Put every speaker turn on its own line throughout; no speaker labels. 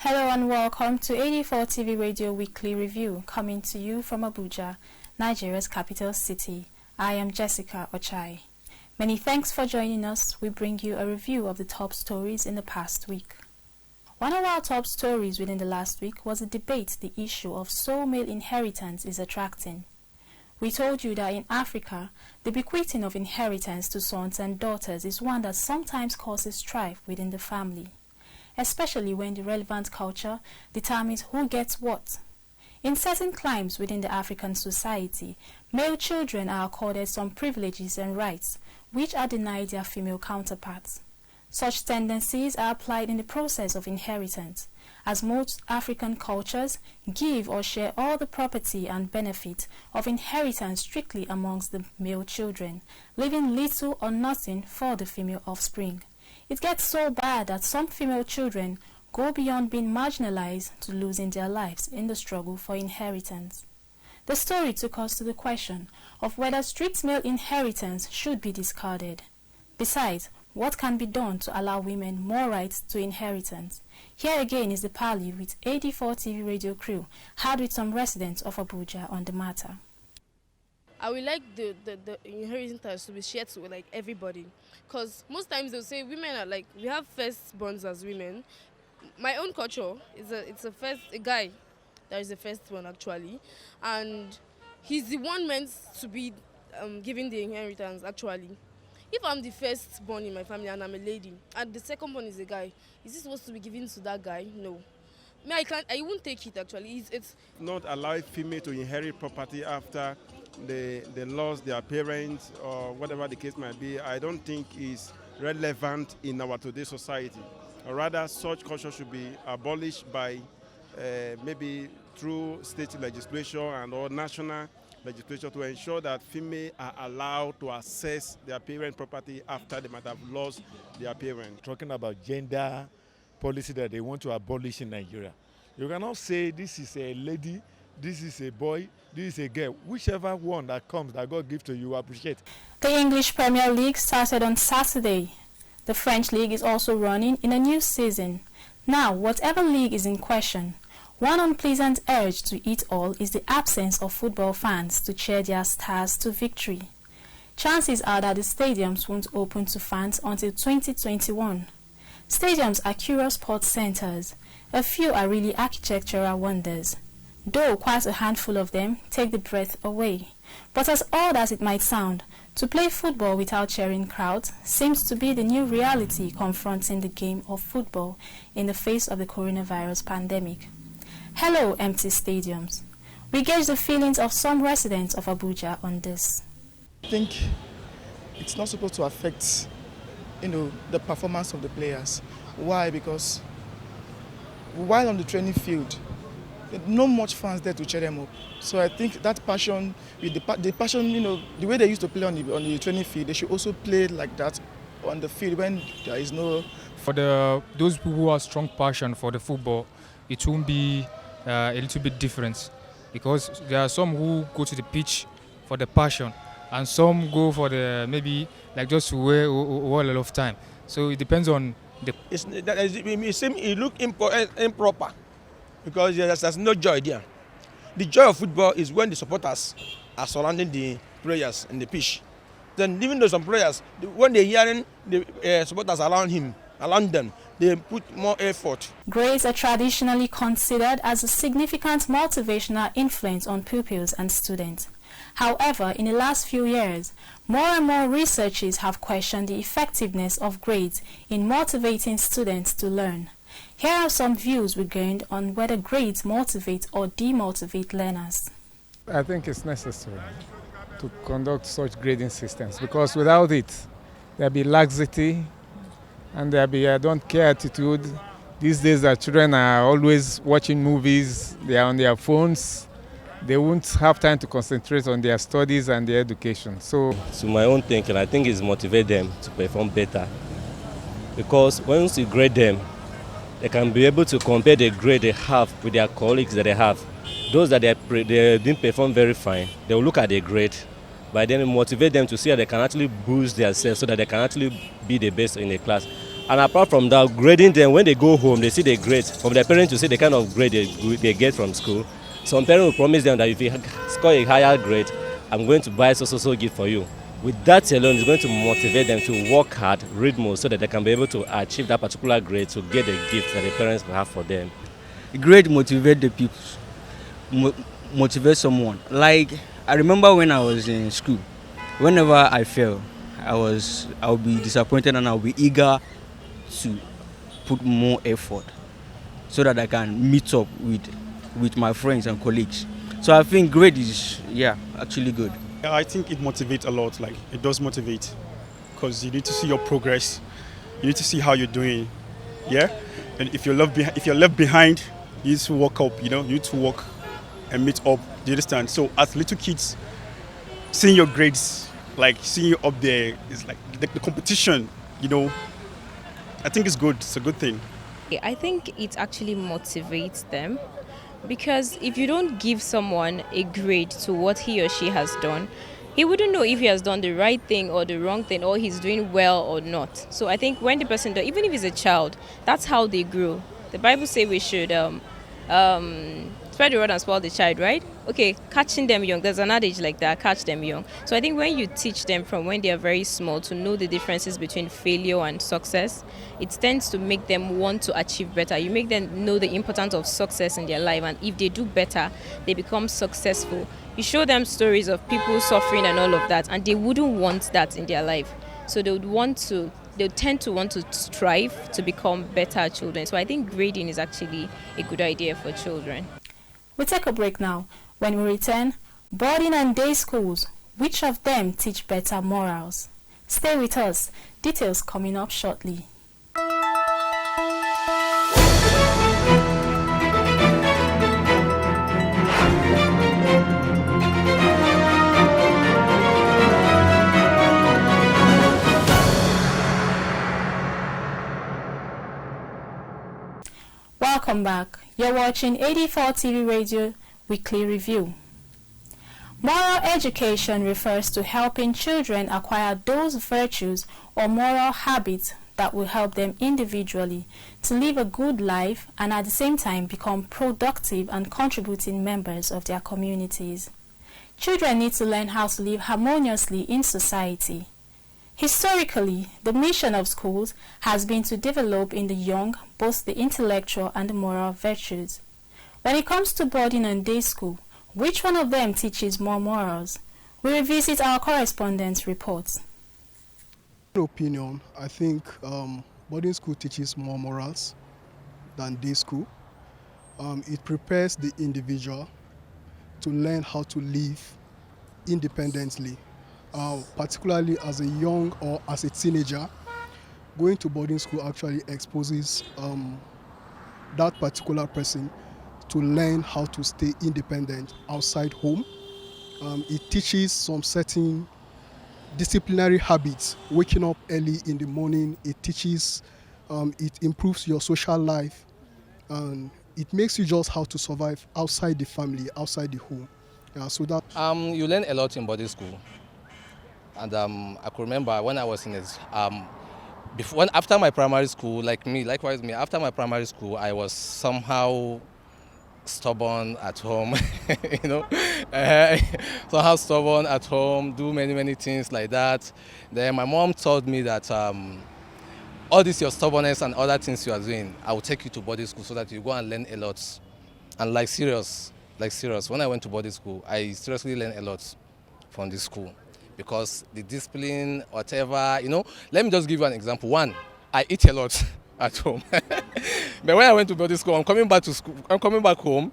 Hello and welcome to AD4TVRadio Weekly Review, coming to you from Abuja, Nigeria's capital city. I am Jessica Ochai. Many thanks for joining us. We bring you a review of the top stories in the past week. One of our top stories within the last week was a debate the issue of sole male inheritance is attracting. We told you that in Africa, the bequeathing of inheritance to sons and daughters is one that sometimes causes strife within the family, especially when the relevant culture determines who gets what. In certain climes within the African society, male children are accorded some privileges and rights which are denied their female counterparts. Such tendencies are applied in the process of inheritance, as most African cultures give or share all the property and benefit of inheritance strictly amongst the male children, leaving little or nothing for the female offspring. It gets so bad that some female children go beyond being marginalized to losing their lives in the struggle for inheritance. The story took us to the question of whether strict male inheritance should be discarded. Besides, what can be done to allow women more rights to inheritance? Here again is the parley with AD4TV Radio crew, had with some residents of Abuja on the matter.
I would like the inheritance to be shared to like everybody, because most times they'll say women are like, we have firstborns as women. My own culture is a guy that is the firstborn actually, and he's the one meant to be giving the inheritance actually. If I'm the firstborn in my family and I'm a lady, and the secondborn is a guy, is this supposed to be given to that guy? No. I won't take it actually. It's
not allow female to inherit property after they lost their parents or whatever the case might be. I don't think is relevant in our today's society. Or rather, such culture should be abolished by maybe through state legislation and or national legislation to ensure that females are allowed to access their parent property after they might have lost their parent.
Talking about gender policy that they want to abolish in Nigeria. You cannot say this is a lady, this is a boy, this is a girl. Whichever one that comes that God gives to you, appreciate.
The English Premier League started on Saturday. The French League is also running in a new season. Now, whatever league is in question, one unpleasant urge to it all is the absence of football fans to cheer their stars to victory. Chances are that the stadiums won't open to fans until 2021. Stadiums are curious sports centers. A few are really architectural wonders, though quite a handful of them take the breath away. But as odd as it might sound, to play football without cheering crowds seems to be the new reality confronting the game of football in the face of the coronavirus pandemic. Hello, empty stadiums. We gauge the feelings of some residents of Abuja on this.
I think it's not supposed to affect, the performance of the players. Why? Because while on the training field, not much fans there to cheer them up. So I think that passion, the passion, the way they used to play on the training field, they should also play like that on the field when there is no.
For those people who have strong passion for the football, it won't be a little bit different, because there are some who go to the pitch for the passion and some go for the maybe like just to wear a lot of time. So it depends on the.
It look improper because there's no joy there. The joy of football is when the supporters are surrounding the players in the pitch. Then even though some players, when they're hearing the supporters around them, they put more effort.
Grades are traditionally considered as a significant motivational influence on pupils and students. However, in the last few years, more and more researchers have questioned the effectiveness of grades in motivating students to learn. Here are some views we gained on whether grades motivate or demotivate learners.
I think it's necessary to conduct such grading systems, because without it, there'll be laxity and there'll be a don't care attitude. These days, our children are always watching movies, they are on their phones. They won't have time to concentrate on their studies and their education. So,
to my own thinking, I think it's motivate them to perform better. Because once you grade them, they can be able to compare the grade they have with their colleagues that they have. Those that they didn't perform very fine, they will look at their grade, but then motivate them to see how they can actually boost themselves so that they can actually be the best in the class. And apart from that, grading them, when they go home, they see the grades. From their parents to see the kind of grade they get from school. Some parents will promise them that if you score a higher grade, I'm going to buy so gift for you. With that alone, it's going to motivate them to work hard, read more, so that they can be able to achieve that particular grade to get the gift that the parents will have for them.
Grade motivate the people, motivate someone. Like, I remember when I was in school, whenever I fail, I'll be disappointed and I'll be eager to put more effort so that I can meet up with my friends and colleagues. So I think grade is, actually good.
I think it motivates a lot. Like, it does motivate because you need to see your progress. You need to see how you're doing. Yeah, and if you're left behind, you need to walk up. You need to walk and meet up. Do you understand? So as little kids, seeing your grades, like seeing you up there, is like the competition. I think it's good. It's a good thing.
I think it actually motivates them. Because if you don't give someone a grade to what he or she has done, he wouldn't know if he has done the right thing or the wrong thing, or he's doing well or not. So I think when the person does, even if he's a child, that's how they grow. The Bible says we should spread the rod and spoil the child, right? Okay, catching them young. There's an adage like that, catch them young. So I think when you teach them from when they are very small to know the differences between failure and success, it tends to make them want to achieve better. You make them know the importance of success in their life, and if they do better, they become successful. You show them stories of people suffering and all of that, and they wouldn't want that in their life. So they tend to want to strive to become better children. So I think grading is actually a good idea for children.
We'll take a break now. When we return, boarding and day schools, which of them teach better morals? Stay with us. Details coming up shortly. Welcome back. You're watching AD4TVRadio Weekly Review. Moral education refers to helping children acquire those virtues or moral habits that will help them individually to live a good life and at the same time become productive and contributing members of their communities. Children need to learn how to live harmoniously in society. Historically, the mission of schools has been to develop in the young both the intellectual and the moral virtues. When it comes to boarding and day school, which one of them teaches more morals? We revisit our correspondence reports.
In my opinion, I think boarding school teaches more morals than day school. It prepares the individual to learn how to live independently. Particularly as a young or as a teenager, going to boarding school actually exposes that particular person to learn how to stay independent outside home. It teaches some certain disciplinary habits, waking up early in the morning. It teaches, it improves your social life, and it makes you just how to survive outside the family, outside the home. So that
you learn a lot in boarding school. And I could remember when I was in it, after my primary school, likewise me, after my primary school, I was somehow stubborn at home, somehow stubborn at home, do many things like that. Then my mom told me that all this your stubbornness and other things you are doing, I will take you to boarding school so that you go and learn a lot. And serious, when I went to boarding school, I seriously learned a lot from this school. Because the discipline, whatever, let me just give you an example. One, I eat a lot at home. But when I went to boarding school, I'm coming back home.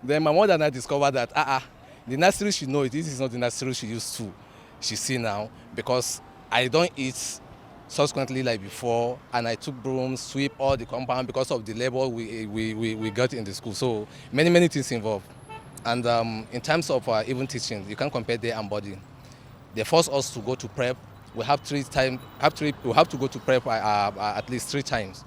Then my mother and I discovered that the nursery she knows this is not the nursery she used to. She see now because I don't eat subsequently like before, and I took brooms, sweep all the compound because of the labor we got in the school. So many things involved. And in terms of even teaching, you can't compare day and body. They force us to go to prep. We have we have to go to prep at least 3 times.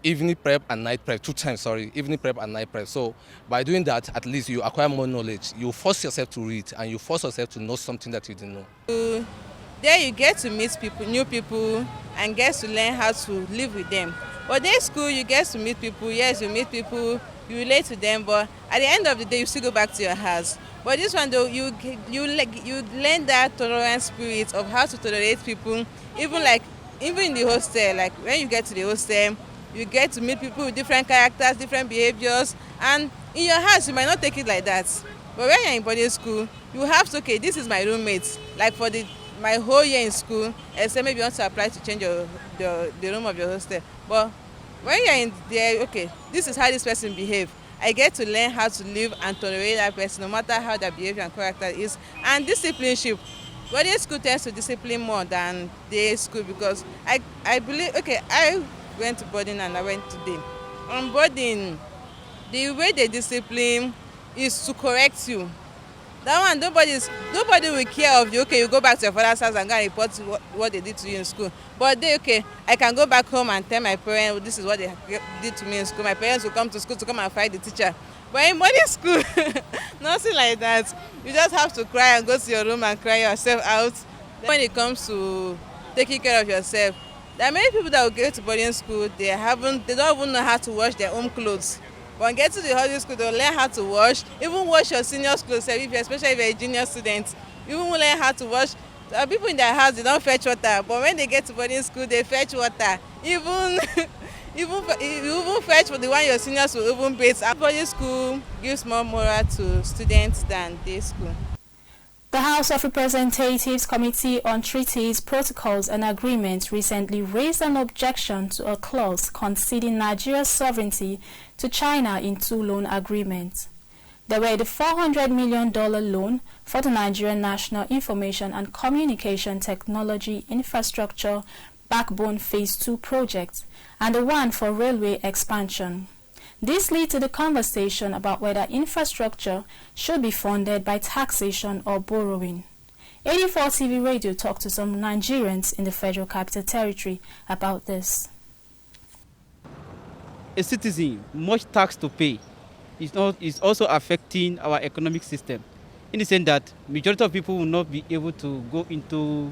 Evening prep and night prep, 2 times, evening prep and night prep. So by doing that, at least you acquire more knowledge. You force yourself to read and you force yourself to know something that you didn't know.
there you get to meet people, new people, and get to learn how to live with them. But day school, you get to meet people. Yes, you meet people, you relate to them, but at the end of the day, you still go back to your house. But this one though, you learn that tolerance spirit of how to tolerate people, even in the hostel. Like when you get to the hostel, you get to meet people with different characters, different behaviors, and in your house you might not take it like that. But when you're in boarding school, you have to, okay, this is my roommate. Like for my whole year in school, except maybe you want to apply to change the room of your hostel. But when you're in there, okay, this is how this person behave. I get to learn how to live and tolerate that person, no matter how their behavior and character is. And discipleship. Boarding school tends to discipline more than day school, because I believe, okay, I went to boarding and I went to day. On boarding, the way they discipline is to correct you. That one, nobody will care of you. Okay, you go back to your father's house and go and report what they did to you in school. But okay, I can go back home and tell my parents, this is what they did to me in school. My parents will come to school to come and fight the teacher. But in boarding school, nothing like that. You just have to cry and go to your room and cry yourself out. When it comes to taking care of yourself, there are many people that will get to boarding school, they don't even know how to wash their own clothes. When get to the boarding school, they'll learn how to wash, even wash your senior's clothes, especially if you're a junior student. You even learn how to wash. There are people in their house, they don't fetch water, but when they get to boarding school, they fetch water. Even fetch for the one your seniors will even bathe. Boarding school gives more moral to students than day school.
The House of Representatives Committee on Treaties, Protocols and Agreements recently raised an objection to a clause conceding Nigeria's sovereignty to China in 2 loan agreements. There were the $400 million loan for the Nigerian National Information and Communication Technology Infrastructure Backbone Phase 2 project and the one for railway expansion. This leads to the conversation about whether infrastructure should be funded by taxation or borrowing. AD4TV Radio talked to some Nigerians in the Federal Capital Territory about this.
A citizen, much tax to pay, is also affecting our economic system, in the sense that majority of people will not be able to go into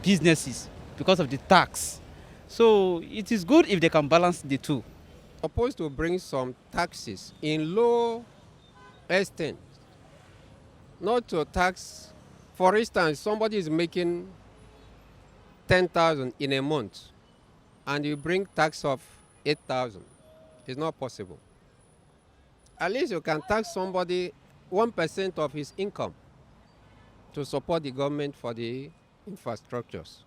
businesses because of the tax. So it is good if they can balance the two.
Supposed to bring some taxes in low extent, not to tax. For instance, somebody is making 10,000 in a month, and you bring tax of 8,000. It's not possible. At least you can tax somebody 1% of his income to support the government for the infrastructures.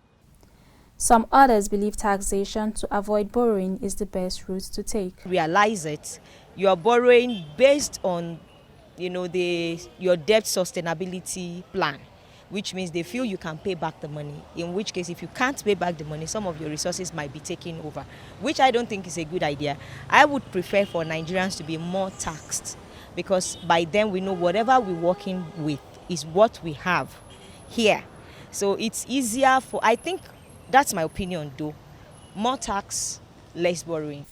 Some others believe taxation to avoid borrowing is the best route to take.
Realize it. You are borrowing based on, your debt sustainability plan, which means they feel you can pay back the money. In which case, if you can't pay back the money, some of your resources might be taken over, which I don't think is a good idea. I would prefer for Nigerians to be more taxed, because by then we know whatever we're working with is what we have here. So it's easier I think that's my opinion though. More tax, less borrowing.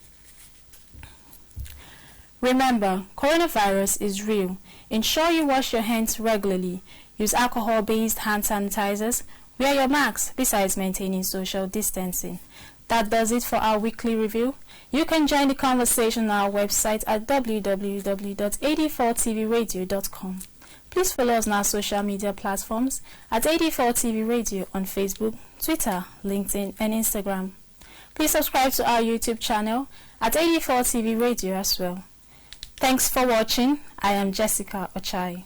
Remember, coronavirus is real. Ensure you wash your hands regularly. Use alcohol-based hand sanitizers. Wear your mask besides maintaining social distancing. That does it for our weekly review. You can join the conversation on our website at www.ad4tvradio.com. Please follow us on our social media platforms at AD4TV Radio on Facebook, Twitter, LinkedIn, and Instagram. Please subscribe to our YouTube channel at AD4TV Radio as well. Thanks for watching. I am Jessica Ochai.